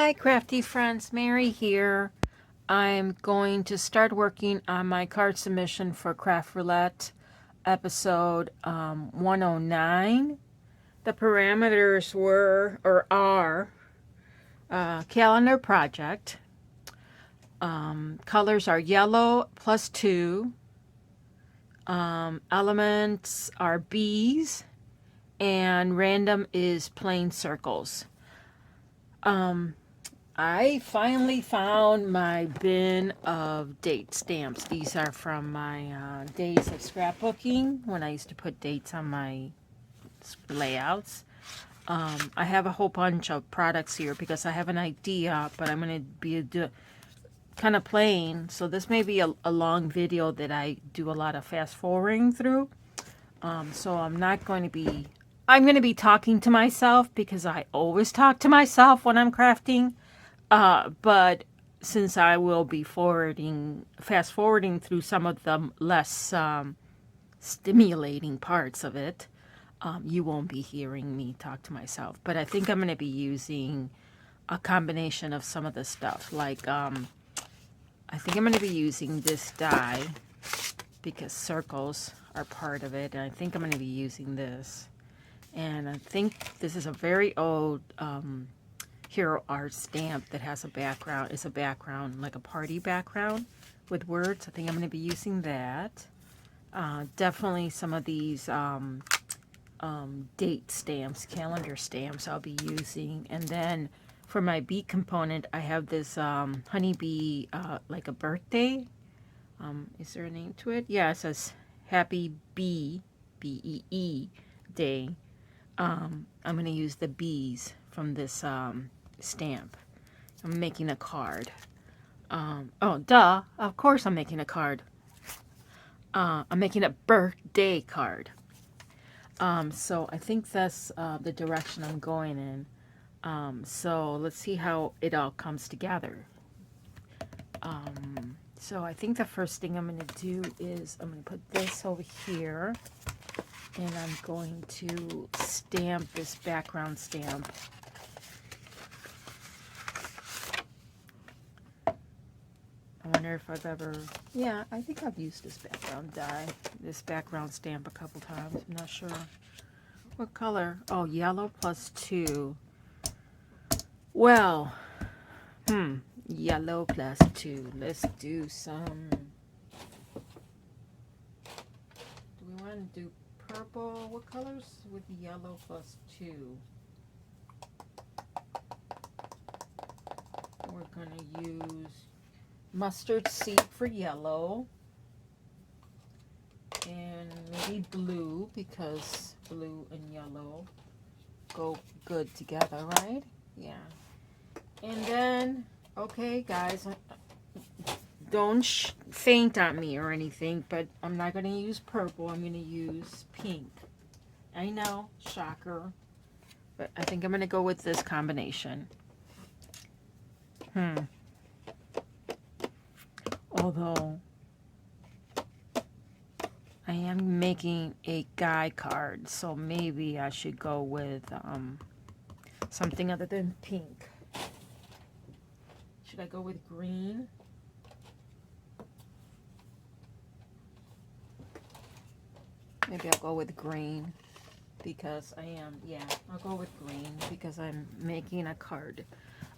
Hi crafty friends, Mary here. I'm going to start working on my card submission for Craft Roulette episode 109. The parameters were or are calendar project. Colors are yellow +2. Elements are bees and random is plain circles. I finally found my bin of date stamps. These are from my days of scrapbooking when I used to put dates on my layouts. I have a whole bunch of products here because I have an idea, but I'm going to be kind of playing. So this may be a long video that I do a lot of fast forwarding through. So I'm going to be talking to myself because I always talk to myself when I'm crafting. But since I will be fast forwarding through some of the less stimulating parts of it, you won't be hearing me talk to myself. But I think I'm going to be using a combination of some of the stuff. Like, I think I'm going to be using this die because circles are part of it. And I think I'm going to be using this. And I think this is a very old Hero Art stamp that has a background. It's a background, like a party background with words. I think I'm going to be using that. Definitely some of these date stamps, calendar stamps I'll be using. And then for my bee component, I have this honeybee, like a birthday. Is there a name to it? Yeah, it says Happy Bee, B-E-E, Day. I'm going to use the bees from this stamp. I'm making a card. Oh, duh. Of course I'm making a card. I'm making a birthday card. So I think that's the direction I'm going in. So let's see how it all comes together. So I think the first thing I'm going to do is I'm going to put this over here. And I'm going to stamp this background stamp. I wonder if I've ever... Yeah, I think I've used this background die, this background stamp a couple times. I'm not sure. What color? Oh, yellow +2. Well, yellow +2. Let's do some... Do we want to do purple? What colors with yellow +2? We're going to use mustard seed for yellow. And maybe blue, because blue and yellow go good together, right? Yeah. And then, okay, guys, don't faint on me or anything, but I'm not going to use purple. I'm going to use pink. I know, shocker. But I think I'm going to go with this combination. Although, I am making a guy card, so maybe I should go with something other than pink. Should I go with green? Maybe I'll go with green because I'll go with green because I'm making a card.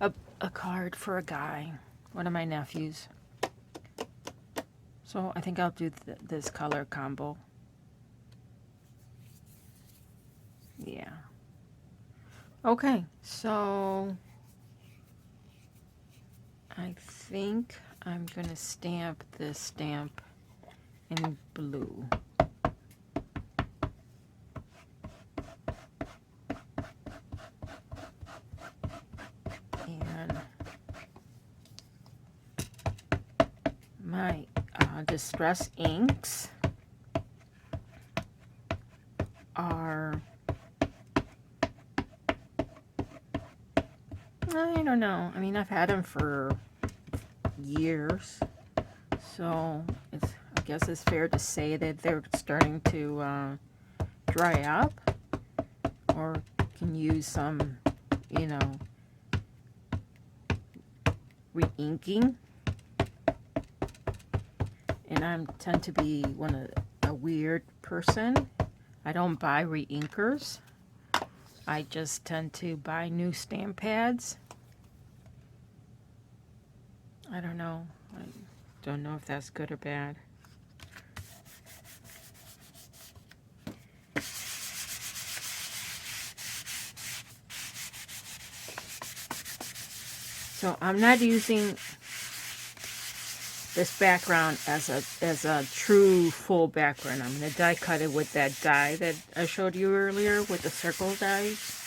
A card for a guy, one of my nephews. So I think I'll do this color combo. Yeah. Okay, so I think I'm going to stamp this stamp in blue. And my distress inks are, I don't know. I mean, I've had them for years, so I guess it's fair to say that they're starting to dry up, or can use some, re-inking. And I tend to be a weird person. I don't buy re-inkers. I just tend to buy new stamp pads. I don't know. I don't know if that's good or bad. So I'm not using this background as a true full background. I'm going to die cut it with that die that I showed you earlier with the circle dies.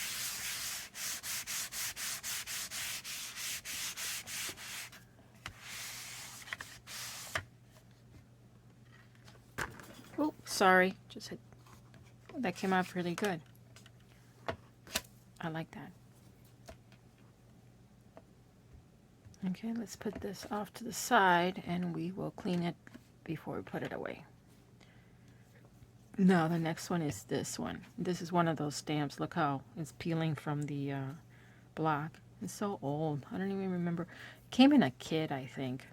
Oh, sorry. Just hit. That came out pretty good. I like that. Okay, let's put this off to the side and we will clean it before we put it away. Now the next one is this one. This is one of those stamps. Look how it's peeling from the block. It's so old. I don't even remember. It came in a kit, I think.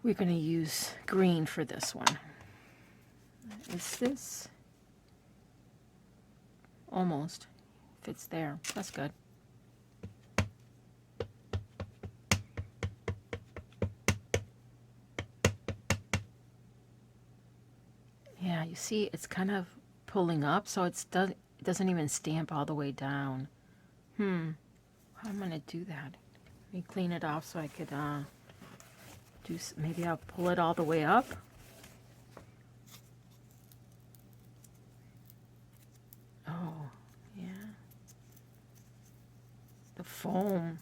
We're going to use green for this one. Is this? Almost. Fits there. That's good. Yeah, you see it's kind of pulling up, so it doesn't even stamp all the way down. How am I going to do that? Let me clean it off so I could maybe I'll pull it all the way up. Oh, yeah. The foam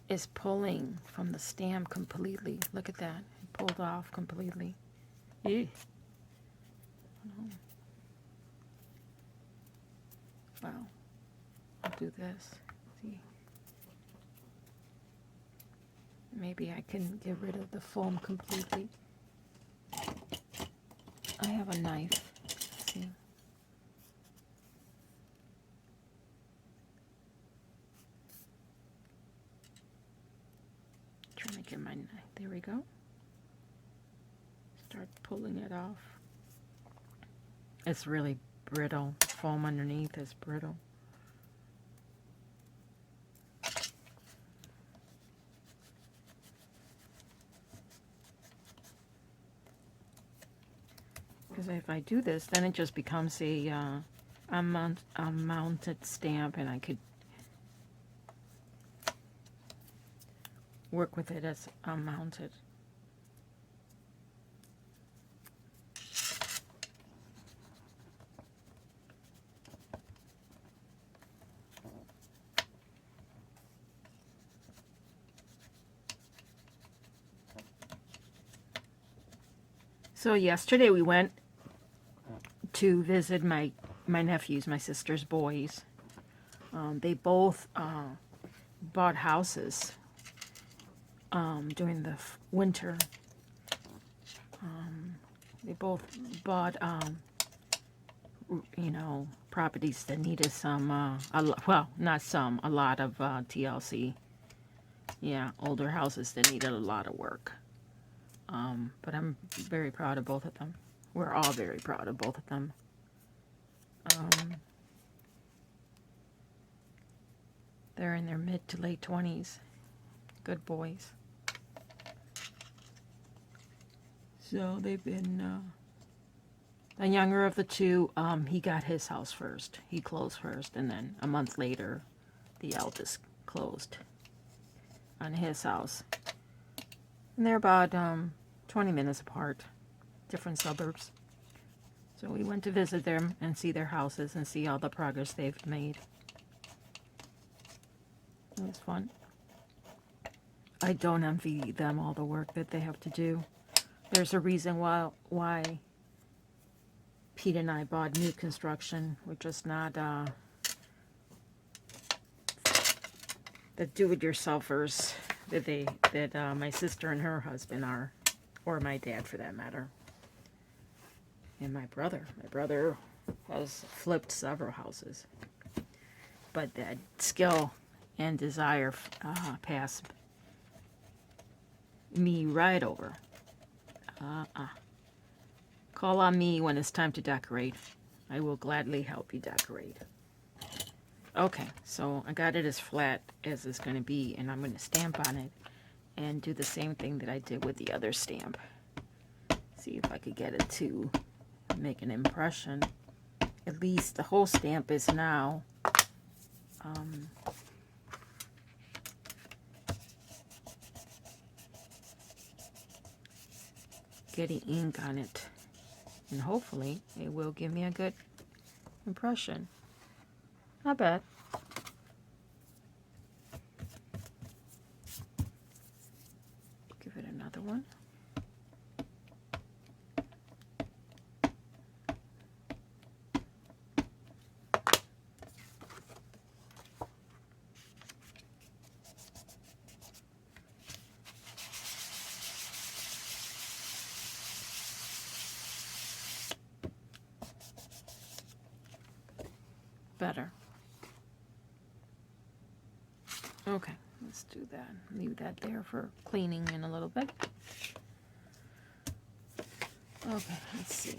is pulling from the stamp completely. Look at that. It pulled off completely. Ew. Wow. I'll do this. See? Maybe I can get rid of the foam completely. I have a knife. See? Trying to get my knife. There we go. Start pulling it off. It's really brittle. The foam underneath is brittle. Because if I do this, then it just becomes a mounted stamp, and I could work with it as mounted. So yesterday we went to visit my nephews, my sister's boys. They both bought houses during the winter. They both bought, properties that needed some, a lot of TLC. Yeah, older houses that needed a lot of work. But I'm very proud of both of them. We're all very proud of both of them. They're in their mid to late 20s. Good boys. So they've been, the younger of the two, he got his house first. He closed first, and then a month later, the eldest closed on his house. And they're about 20 minutes apart, different suburbs. So we went to visit them and see their houses and see all the progress they've made. It was fun. I don't envy them all the work that they have to do. There's a reason why Pete and I bought new construction. We're just not the do-it-yourselfers that my sister and her husband are, or my dad for that matter. And my brother has flipped several houses, but that skill and desire pass me right over. Call on me when it's time to decorate. I will gladly help you decorate. Okay, so I got it as flat as it's going to be, and I'm going to stamp on it and do the same thing that I did with the other stamp. See if I could get it to make an impression. At least the whole stamp is now getting ink on it, and hopefully it will give me a good impression. Not bad. Give it another one. Better. Okay, let's do that. Leave that there for cleaning in a little bit. Okay, let's see.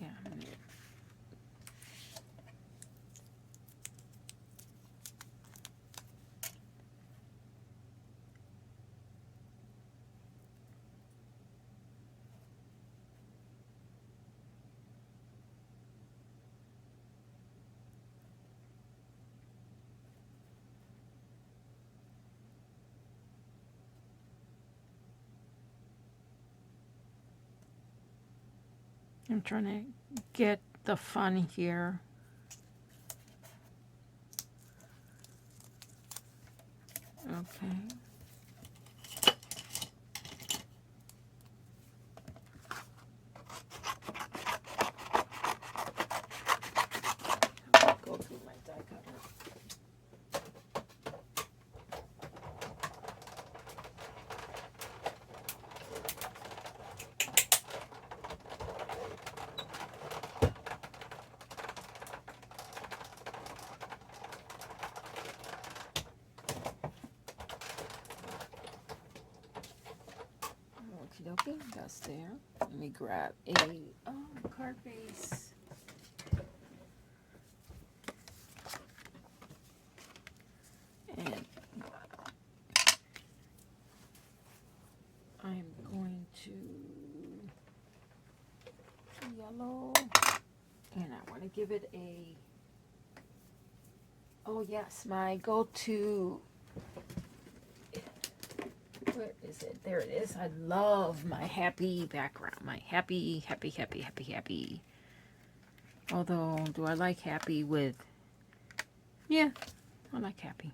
Yeah, I'm trying to get the fun here. Okay. Go through my die cutter. Okie dokie, that's there. Let me grab a card base. And I'm going to yellow, and I want to give it a, oh yes, my go-to, where is it? There it is. I love my happy background, my happy. Although, do I like happy with, yeah, I like happy.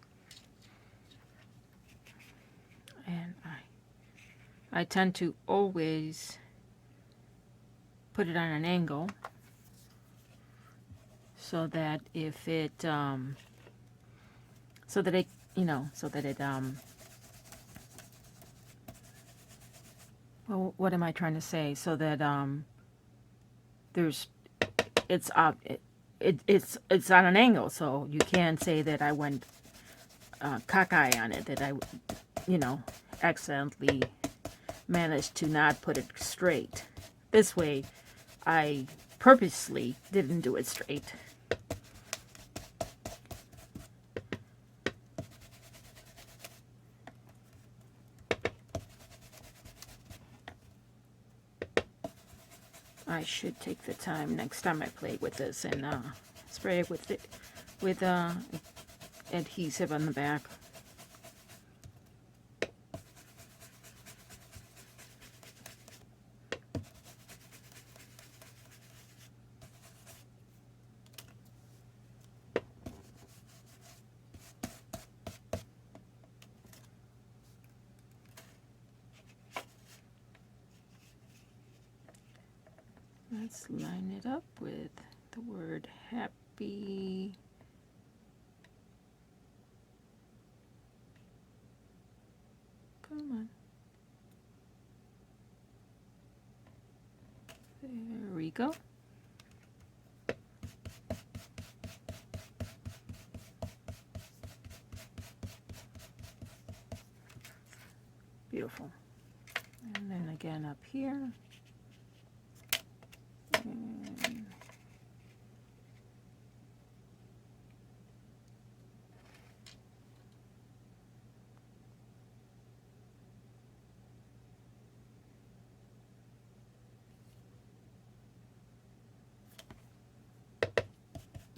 And I tend to always put it on an angle so that if it, so that it, well, what am I trying to say? So that it's on an angle, so you can say that I went cockeye on it, that I, accidentally managed to not put it straight. This way, I purposely didn't do it straight. I should take the time next time I play with this and spray it with adhesive on the back. Let's line it up with the word happy. Come on. you go. Beautiful. And then again up here. And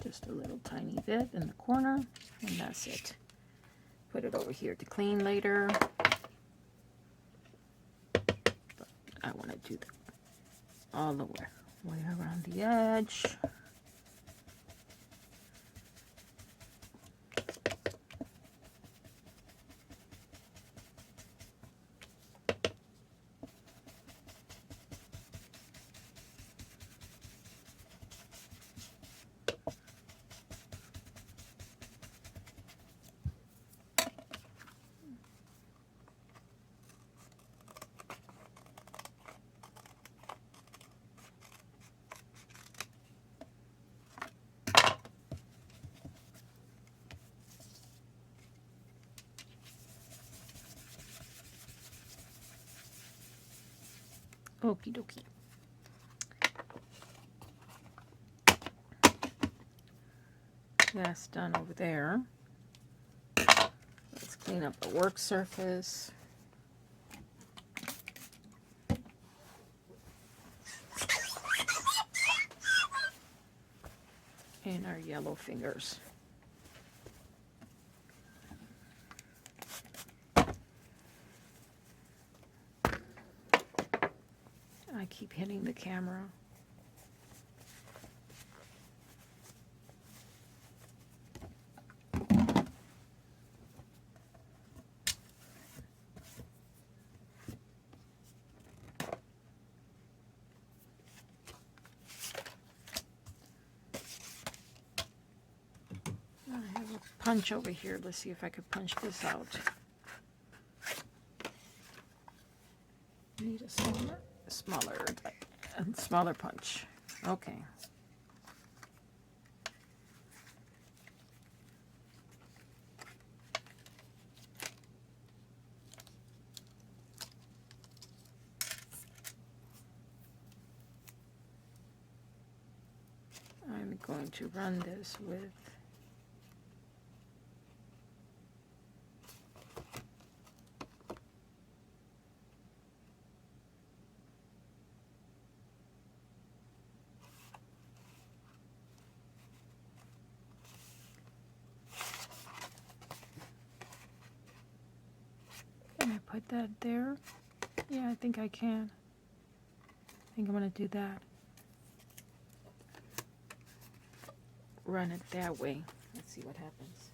just a little tiny bit in the corner, and that's it. Put it over here to clean later. But I want to do that all the way around the edge. Okie dokie. That's done over there. Let's clean up the work surface. And our yellow fingers. I keep hitting the camera. I have a punch over here. Let's see if I could punch this out. Need a smaller punch. Okay. I'm going to run this with Can I put that there? Yeah, I think I can. I think I'm going to do that. Run it that way. Let's see what happens.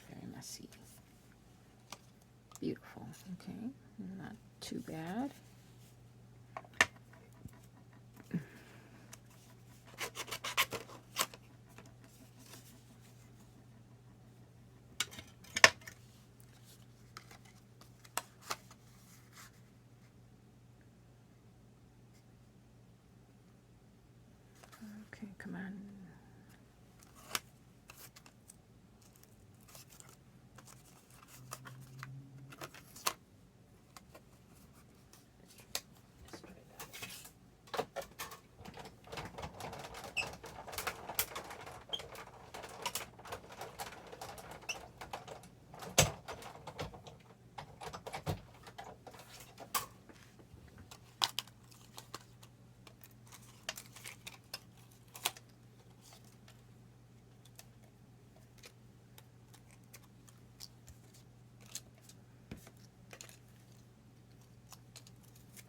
Very messy. Beautiful. Okay, not too bad. Okay, come on.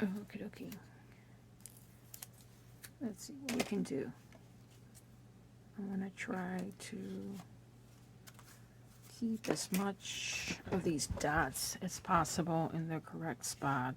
Okie dokie. Let's see what we can do. I'm going to try to keep as much of these dots as possible in the correct spot.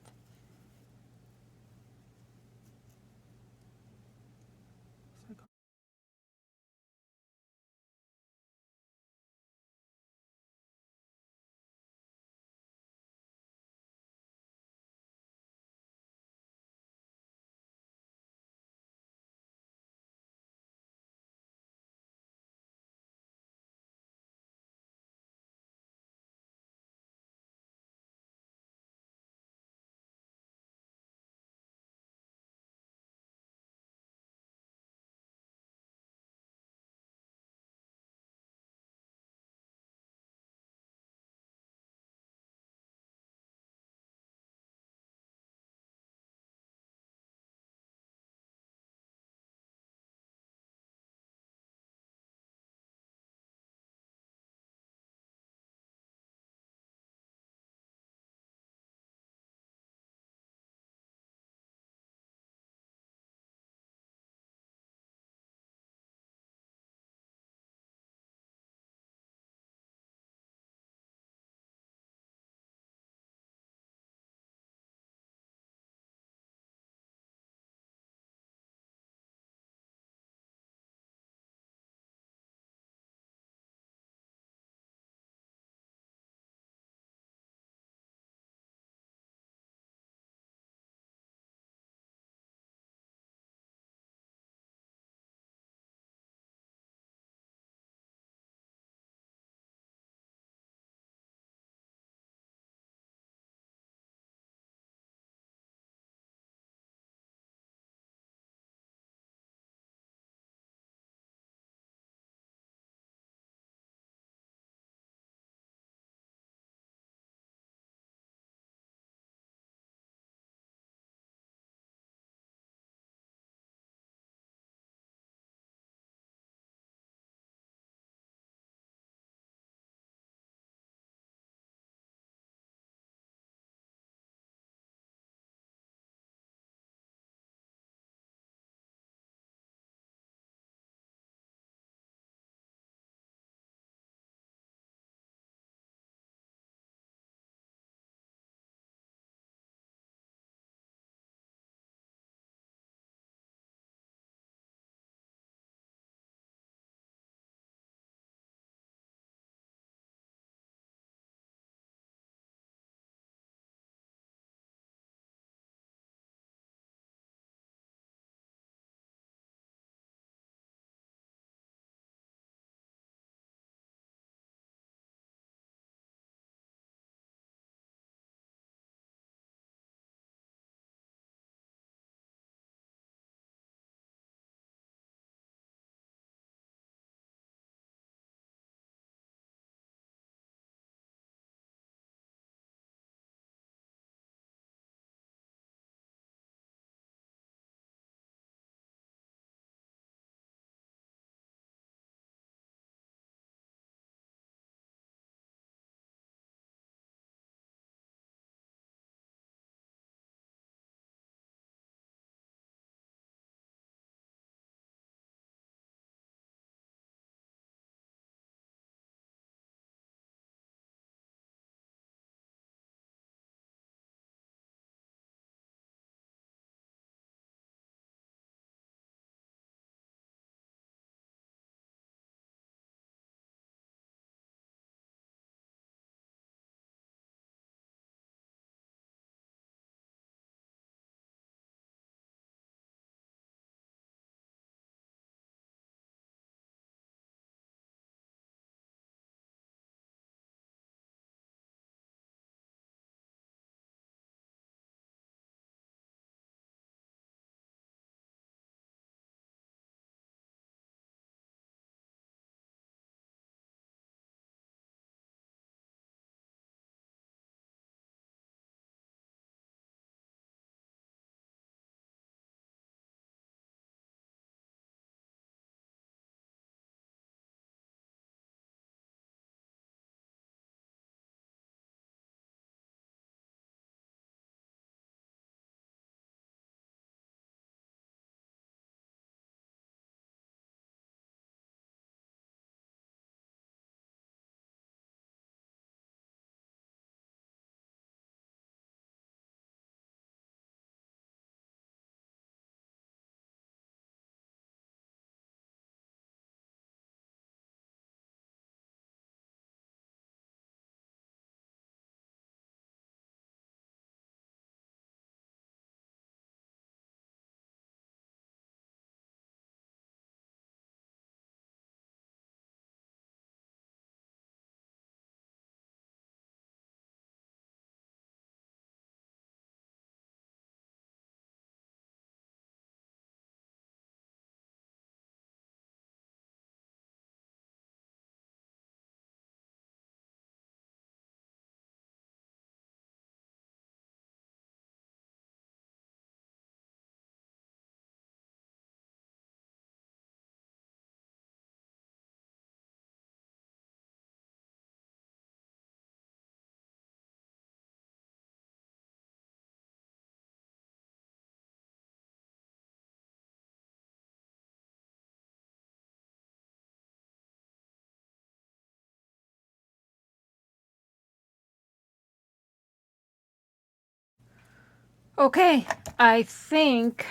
Okay, I think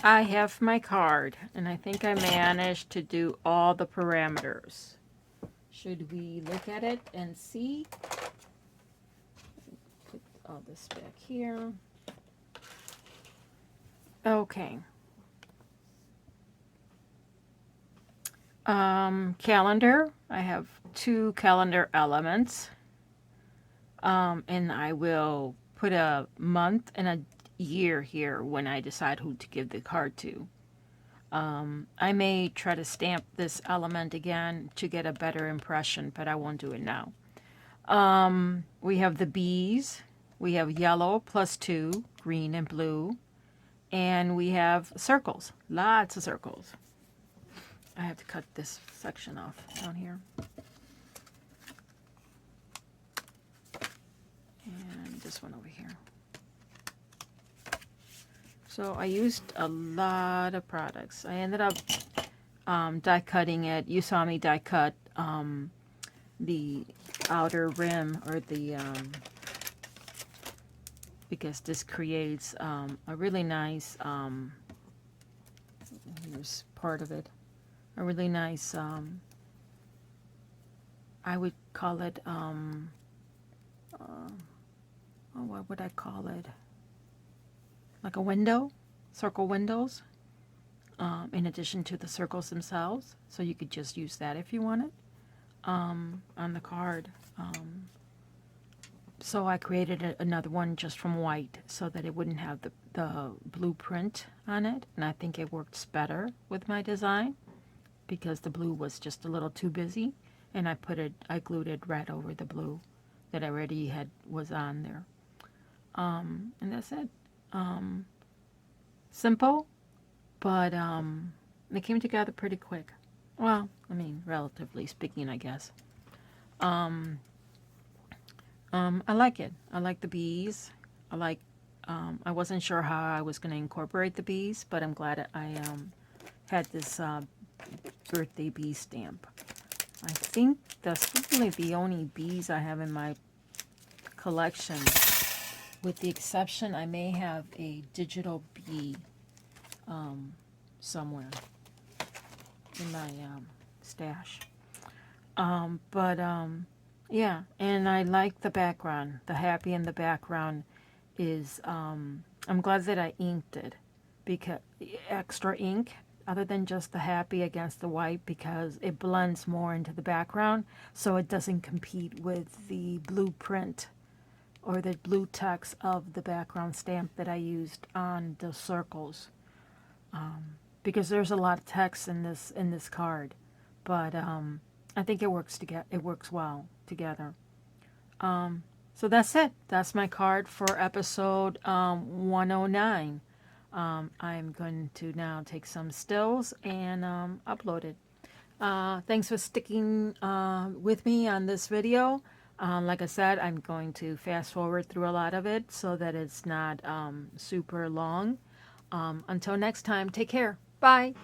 I have my card, and I think I managed to do all the parameters. Should we look at it and see? Put all this back here. Okay. Calendar. I have 2 calendar elements. And I will put a month and a year here when I decide who to give the card to. I may try to stamp this element again to get a better impression, but I won't do it now. We have the bees. We have yellow +2, green and blue. And we have circles, lots of circles. I have to cut this section off down here. And this one over here. So I used a lot of products. I ended up die cutting it. You saw me die cut the outer rim, or the because this creates a really nice here's part of it, a really nice I would call it what would I call it, like a window, circle windows, in addition to the circles themselves. So you could just use that if you wanted on the card. So I created another one just from white so that it wouldn't have the blueprint on it. And I think it works better with my design because the blue was just a little too busy. And I glued it right over the blue that I already was on there. And that's it. Simple, but it came together pretty quick. Well, I mean, relatively speaking, I guess. I like it. I like the bees. I wasn't sure how I was going to incorporate the bees, but I'm glad I had this birthday bee stamp. I think that's probably the only bees I have in my collection, with the exception I may have a digital bee somewhere in my stash. Yeah, and I like the background. The happy in the background is, I'm glad that I inked it, because extra ink, other than just the happy against the white, because it blends more into the background, so it doesn't compete with the blueprint or the blue text of the background stamp that I used on the circles. Because there's a lot of text in this card, but I think it works together. It works well together. So that's it. That's my card for episode 109. I'm going to now take some stills and upload it. Thanks for sticking with me on this video. Like I said, I'm going to fast forward through a lot of it so that it's not super long. Until next time, take care. Bye.